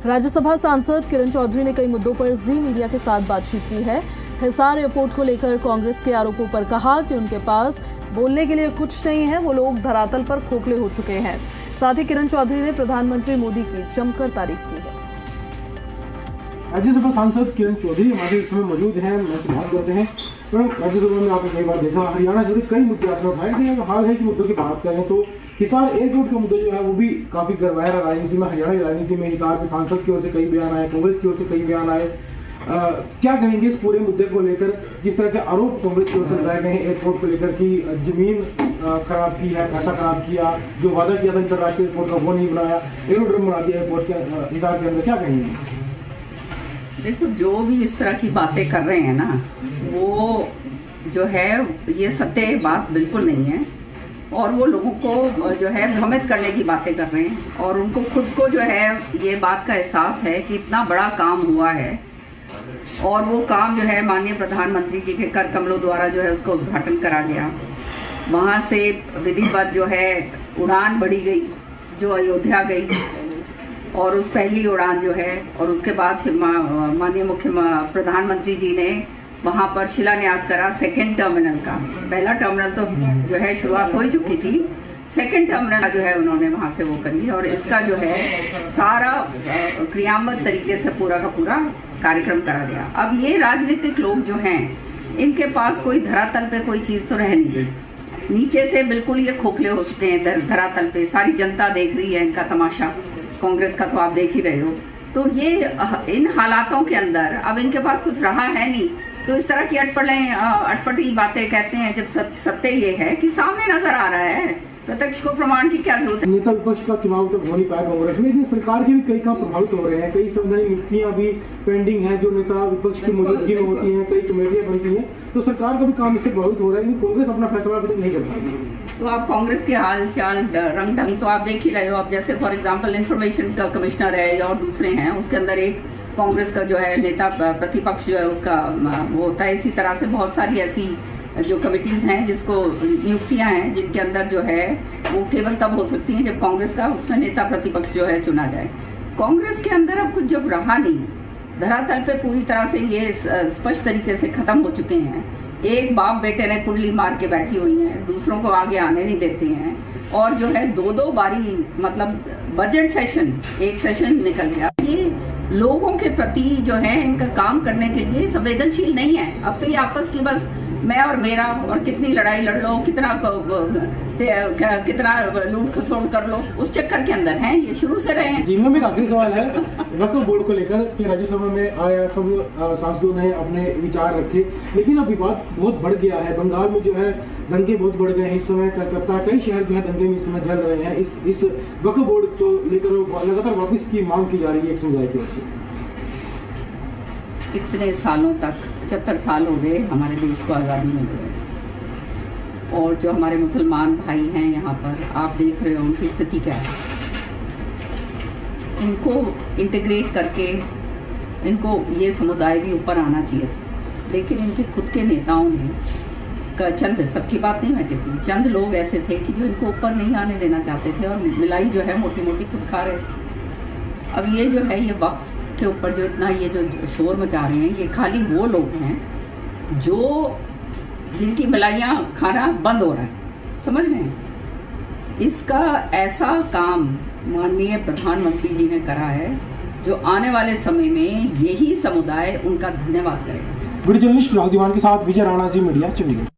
राज्यसभा सांसद किरण चौधरी ने कई मुद्दों पर जी मीडिया के साथ बातचीत की है। हिसार एयरपोर्ट को लेकर कांग्रेस के आरोपों पर कहा कि उनके पास बोलने के लिए कुछ नहीं है, वो लोग धरातल पर खोखले हो चुके हैं। साथ ही किरण चौधरी ने प्रधानमंत्री मोदी की जमकर तारीफ की है। राज्यसभा सांसद किरण चौधरी हमारे इस समय मौजूद हैं, हमसे बात करते हैं। राज्यसभा में आपने कई बार देखा, हरियाणा जुड़े कई मुद्दे आपने उठाए थे। हाल है कि मुद्दों की बात करें तो हिसार एयरपोर्ट का मुद्दा जो है वो भी काफी गरमाया रहा राजनीति में। हरियाणा की राजनीति में हिसार के सांसद की ओर से कई बयान आए, कांग्रेस की ओर से कई बयान आए। क्या कहेंगे इस पूरे मुद्दे को लेकर, जिस तरह के आरोप कांग्रेस की ओर से लगाए गए हैं एयरपोर्ट को लेकर कि जमीन खराब की है, पैसा खराब किया, जो वादा किया था अंतर्राष्ट्रीय एयरपोर्ट का वो नहीं बनाया, एरोड्रोम बना दिया एयरपोर्ट के हिसार के अंदर, क्या कहेंगे? देखो, जो भी इस तरह की बातें कर रहे हैं ना, वो जो है ये सत्य बात बिल्कुल नहीं है और वो लोगों को जो है भ्रमित करने की बातें कर रहे हैं। और उनको खुद को जो है ये बात का एहसास है कि इतना बड़ा काम हुआ है और वो काम जो है माननीय प्रधानमंत्री जी के कर कमलों द्वारा जो है उसको उद्घाटन करा गया। वहाँ से विधिवत जो है उड़ान बढ़ी गई जो अयोध्या गई और उस पहली उड़ान जो है, और उसके बाद माननीय प्रधानमंत्री जी ने वहाँ पर शिलान्यास करा सेकंड टर्मिनल का। पहला टर्मिनल तो जो है शुरुआत हो ही चुकी थी, सेकंड टर्मिनल जो है उन्होंने वहाँ से वो करी और इसका जो है सारा क्रियान्वित तरीके से पूरा का पूरा कार्यक्रम करा गया। अब ये राजनीतिक लोग जो हैं, इनके पास कोई धरातल पे कोई चीज़ तो रह नहीं गई, नीचे से बिल्कुल ये खोखले हो चुके हैं। धरातल पे सारी जनता देख रही है इनका तमाशा, कांग्रेस का तो आप देख ही रहे हो। तो ये इन हालातों के अंदर अब इनके पास कुछ रहा है नहीं, तो इस तरह की अटपटी बातें कहते हैं, जब सत्य ये है कि सामने नजर आ रहा है, प्रत्यक्ष को प्रमाण की क्या जरूरत है। नेता विपक्ष का चुनाव तक हो नहीं पाया कांग्रेस में, लेकिन सरकार के भी कई काम प्रभावित हो रहे हैं। कई संवैधानिक नियुक्तियां भी पेंडिंग हैं जो नेता विपक्ष की मौजूदगी में होती हैं, कई कमेटियां बनती हैं, तो सरकार का भी काम इससे प्रभावित हो रहा है, लेकिन कांग्रेस अपना फैसला अभी तक नहीं कर पाई। तो आप कांग्रेस के हाल चाल रंग ढंग तो आप देख ही रहे हो। अब जैसे फॉर एग्जाम्पल इंफॉर्मेशन का कमिश्नर है और दूसरे हैं, उसके अंदर एक कांग्रेस का जो है नेता प्रतिपक्ष जो है उसका वो होता है। इसी तरह से बहुत सारी ऐसी जो कमिटीज हैं जिसको नियुक्तियां हैं जिनके अंदर जो है वो केवल तब हो सकती हैं जब कांग्रेस का उसमें नेता प्रतिपक्ष जो है चुना जाए। कांग्रेस के अंदर अब कुछ जब रहा नहीं, धरातल पे पूरी तरह से ये स्पष्ट तरीके से खत्म हो चुके हैं। एक बाप बेटे ने कुंडली मार के बैठी हुई हैं, दूसरों को आगे आने नहीं देते हैं और जो है दो बारी मतलब बजट सेशन एक सेशन निकल गया। ये लोगों के प्रति जो है इनका काम करने के लिए संवेदनशील नहीं है। अब तो ये आपस की बस मैं और मेरा और कितनी लड़ाई लड़ लो, कितना लूट खसोड़ कर लो, उस चक्कर के अंदर हैं ये शुरू से रहे हैं। जी में एक आखिरी सवाल है वक्फ बोर्ड को लेकर कि राज्यसभा में आया, सब सांसदों ने अपने विचार रखे, लेकिन अब विवाद बहुत बढ़ गया है। बंगाल में जो है दंगे बहुत बढ़ गए हैं इस समय, कलकत्ता कई शहर जो है दंगे में इस समय जल रहे हैं। इस वक्फ बोर्ड को लेकर लगातार वापस की मांग की जा रही है एक समुदाय की ओर से। इतने सालों तक 75 साल हो गए हमारे देश को आज़ादी मिले और जो हमारे मुसलमान भाई हैं यहाँ पर आप देख रहे हो उनकी स्थिति क्या है। इनको इंटीग्रेट करके इनको ये समुदाय भी ऊपर आना चाहिए, लेकिन इनके खुद के नेताओं ने चंद, सबकी बात नहीं मैं कहती, चंद लोग ऐसे थे कि जो इनको ऊपर नहीं आने देना चाहते थे और मिलाई जो है मोटी मोटी खुद खा रहे थे। अब ये जो है ये वक्फ के ऊपर जो इतना ये जो शोर मचा रहे हैं, ये खाली वो लोग हैं जो जिनकी मिलाइयाँ खाना बंद हो रहा है, समझ रहे हैं। इसका ऐसा काम माननीय प्रधानमंत्री जी ने करा है जो आने वाले समय में यही समुदाय उनका धन्यवाद करेगा। वीडियो जर्नलिस्ट राहुल दीवान के साथ विजय राणा, जी मीडिया, चंडीगढ़।